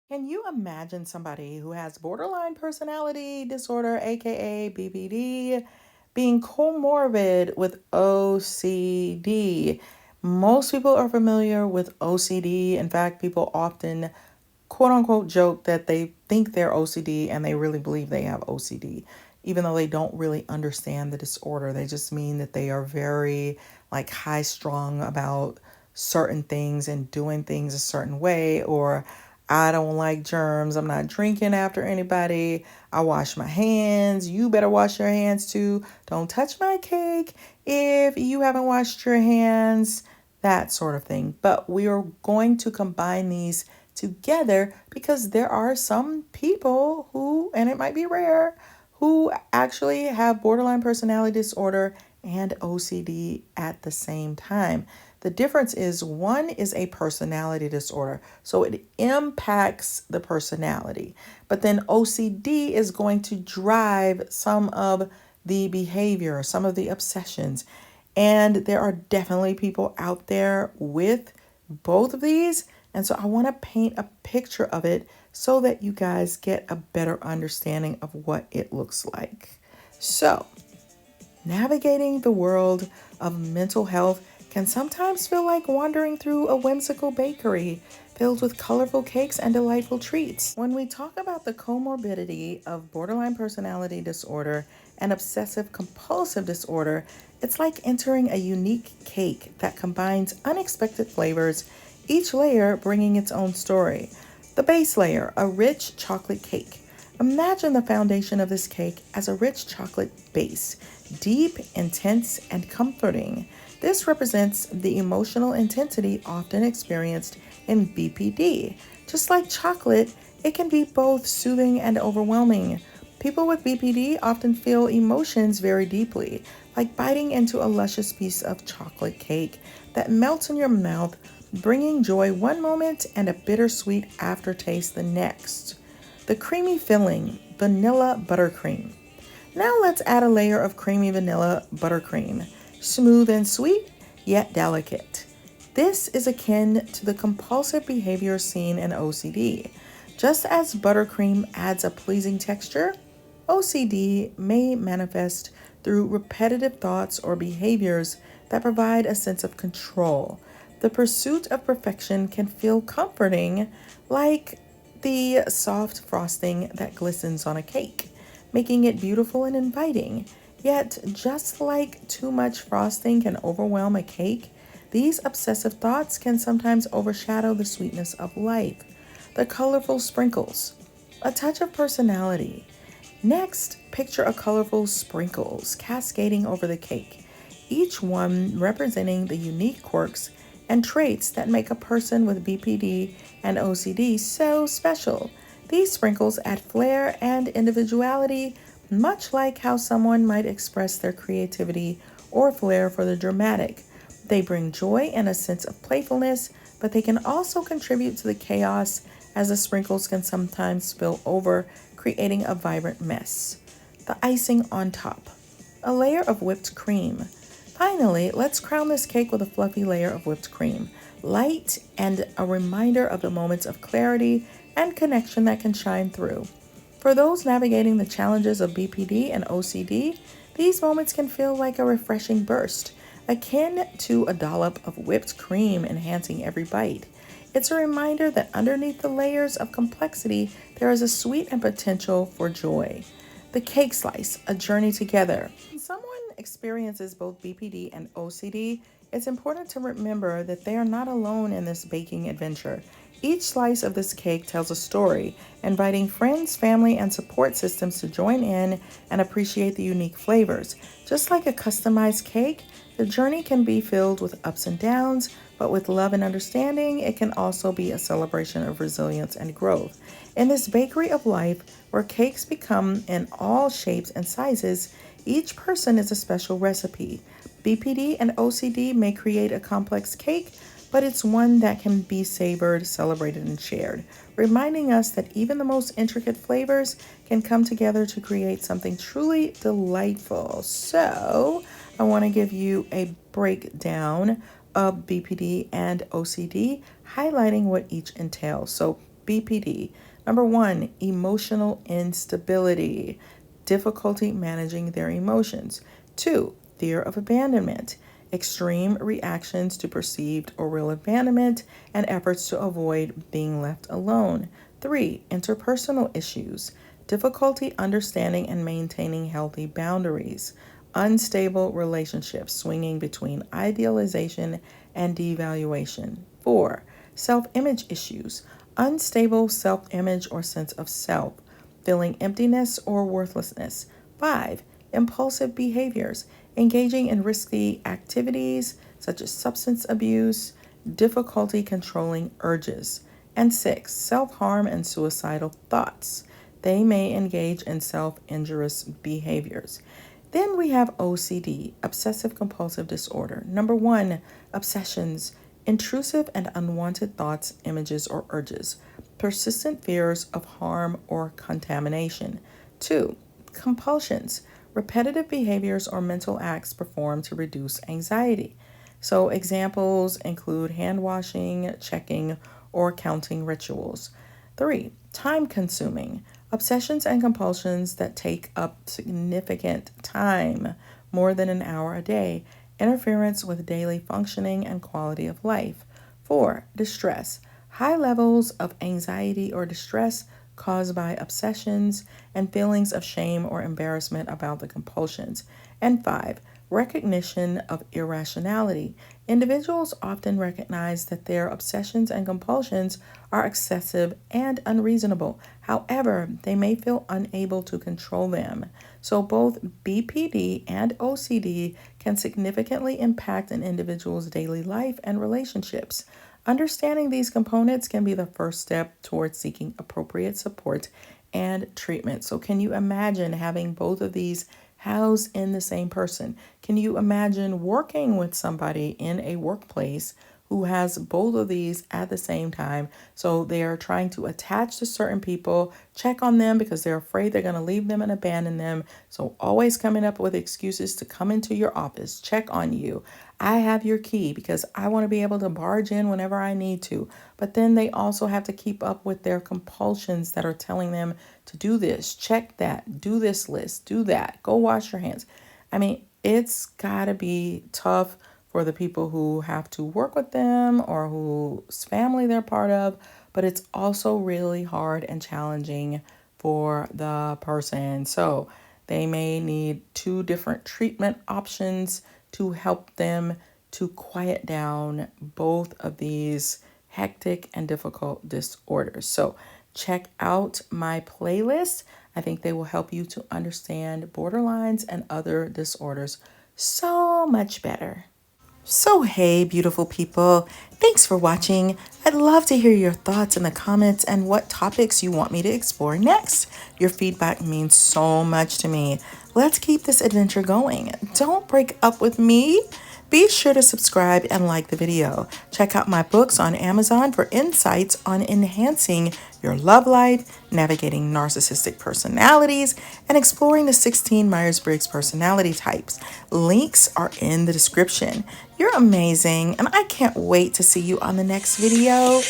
Can you imagine somebody who has borderline personality disorder, aka BPD, being comorbid with OCD? Most people are familiar with OCD. In fact, people often quote unquote joke that they think they're OCD and they really believe they have OCD, even though they don't really understand the disorder. They just mean that they are very like high strung about certain things and doing things a certain way, or I don't like germs. I'm not drinking after anybody. I wash my hands. You better wash your hands too. Don't touch my cake if you haven't washed your hands. That sort of thing. But we are going to combine these together because there are some people who, and it might be rare, who actually have borderline personality disorder and OCD at the same time. The difference is one is a personality disorder, so it impacts the personality. But then OCD is going to drive some of the behavior, some of the obsessions. And there are definitely people out there with both of these. And so I want to paint a picture of it so that you guys get a better understanding of what it looks like. So, navigating the world of mental health can sometimes feel like wandering through a whimsical bakery filled with colorful cakes and delightful treats. When we talk about the comorbidity of borderline personality disorder and obsessive compulsive disorder, it's like entering a unique cake that combines unexpected flavors, each layer bringing its own story. The base layer, a rich chocolate cake. Imagine the foundation of this cake as a rich chocolate base, deep, intense, and comforting. This represents the emotional intensity often experienced in BPD. Just like chocolate, it can be both soothing and overwhelming. People with BPD often feel emotions very deeply, like biting into a luscious piece of chocolate cake that melts in your mouth, bringing joy one moment and a bittersweet aftertaste the next. The creamy filling, vanilla buttercream. Now let's add a layer of creamy vanilla buttercream, smooth and sweet, yet delicate. This is akin to the compulsive behavior seen in OCD. Just as buttercream adds a pleasing texture, OCD may manifest through repetitive thoughts or behaviors that provide a sense of control. The pursuit of perfection can feel comforting, like the soft frosting that glistens on a cake, making it beautiful and inviting. Yet, just like too much frosting can overwhelm a cake, these obsessive thoughts can sometimes overshadow the sweetness of life. The colorful sprinkles, a touch of personality. Next, picture a colorful sprinkles cascading over the cake, each one representing the unique quirks and traits that make a person with BPD and OCD so special. These sprinkles add flair and individuality, much like how someone might express their creativity or flair for the dramatic. They bring joy and a sense of playfulness, but they can also contribute to the chaos as the sprinkles can sometimes spill over, creating a vibrant mess. The icing on top, a layer of whipped cream. Finally, let's crown this cake with a fluffy layer of whipped cream, light and a reminder of the moments of clarity and connection that can shine through. For those navigating the challenges of BPD and OCD, these moments can feel like a refreshing burst, akin to a dollop of whipped cream enhancing every bite. It's a reminder that underneath the layers of complexity, there is a sweet and potential for joy. The cake slice, a journey together. When someone experiences both BPD and OCD, it's important to remember that they are not alone in this baking adventure. Each slice of this cake tells a story, inviting friends, family, and support systems to join in and appreciate the unique flavors. Just like a customized cake, the journey can be filled with ups and downs, but with love and understanding, it can also be a celebration of resilience and growth. In this bakery of life, where cakes become in all shapes and sizes, each person is a special recipe. BPD and OCD may create a complex cake, but it's one that can be savored, celebrated, and shared, reminding us that even the most intricate flavors can come together to create something truly delightful. So, I want to give you a breakdown of BPD and OCD, highlighting what each entails. So, BPD. Number 1, emotional instability, difficulty managing their emotions. 2, fear of abandonment, extreme reactions to perceived or real abandonment and efforts to avoid being left alone. 3, interpersonal issues, difficulty understanding and maintaining healthy boundaries, unstable relationships swinging between idealization and devaluation. 4, self-image issues, unstable self-image or sense of self, feeling emptiness or worthlessness. 5, impulsive behaviors, engaging in risky activities such as substance abuse, difficulty controlling urges. And 6, self-harm and suicidal thoughts. They may engage in self-injurious behaviors. Then we have OCD, obsessive compulsive disorder. Number 1, obsessions, intrusive and unwanted thoughts, images, or urges, persistent fears of harm or contamination. 2, compulsions, repetitive behaviors or mental acts performed to reduce anxiety. So examples include hand washing, checking, or counting rituals. 3, time consuming, obsessions and compulsions that take up significant time, more than an hour a day, interference with daily functioning and quality of life. 4, distress, high levels of anxiety or distress caused by obsessions and feelings of shame or embarrassment about the compulsions. And 5, recognition of irrationality. Individuals often recognize that their obsessions and compulsions are excessive and unreasonable. However, they may feel unable to control them. So both BPD and OCD can significantly impact an individual's daily life and relationships. Understanding these components can be the first step towards seeking appropriate support and treatment. So can you imagine having both of these housed in the same person? Can you imagine working with somebody in a workplace who has both of these at the same time? So they are trying to attach to certain people, check on them because they're afraid they're going to leave them and abandon them. So always coming up with excuses to come into your office, check on you. I have your key because I want to be able to barge in whenever I need to. But then they also have to keep up with their compulsions that are telling them to do this, check that, do this list, do that, go wash your hands. I mean, it's got to be tough for the people who have to work with them or whose family they're part of, but it's also really hard and challenging for the person. So they may need 2 different treatment options to help them to quiet down both of these hectic and difficult disorders. So check out my playlist. I think they will help you to understand borderlines and other disorders so much better. So hey, beautiful people, thanks for watching. I'd love to hear your thoughts in the comments and what topics you want me to explore next. Your feedback means so much to me. Let's keep this adventure going. Don't break up with me. Be sure to subscribe and like the video. Check out my books on Amazon for insights on enhancing your love life, navigating narcissistic personalities, and exploring the 16 Myers-Briggs personality types. Links are in the description. You're amazing, and I can't wait to see you on the next video.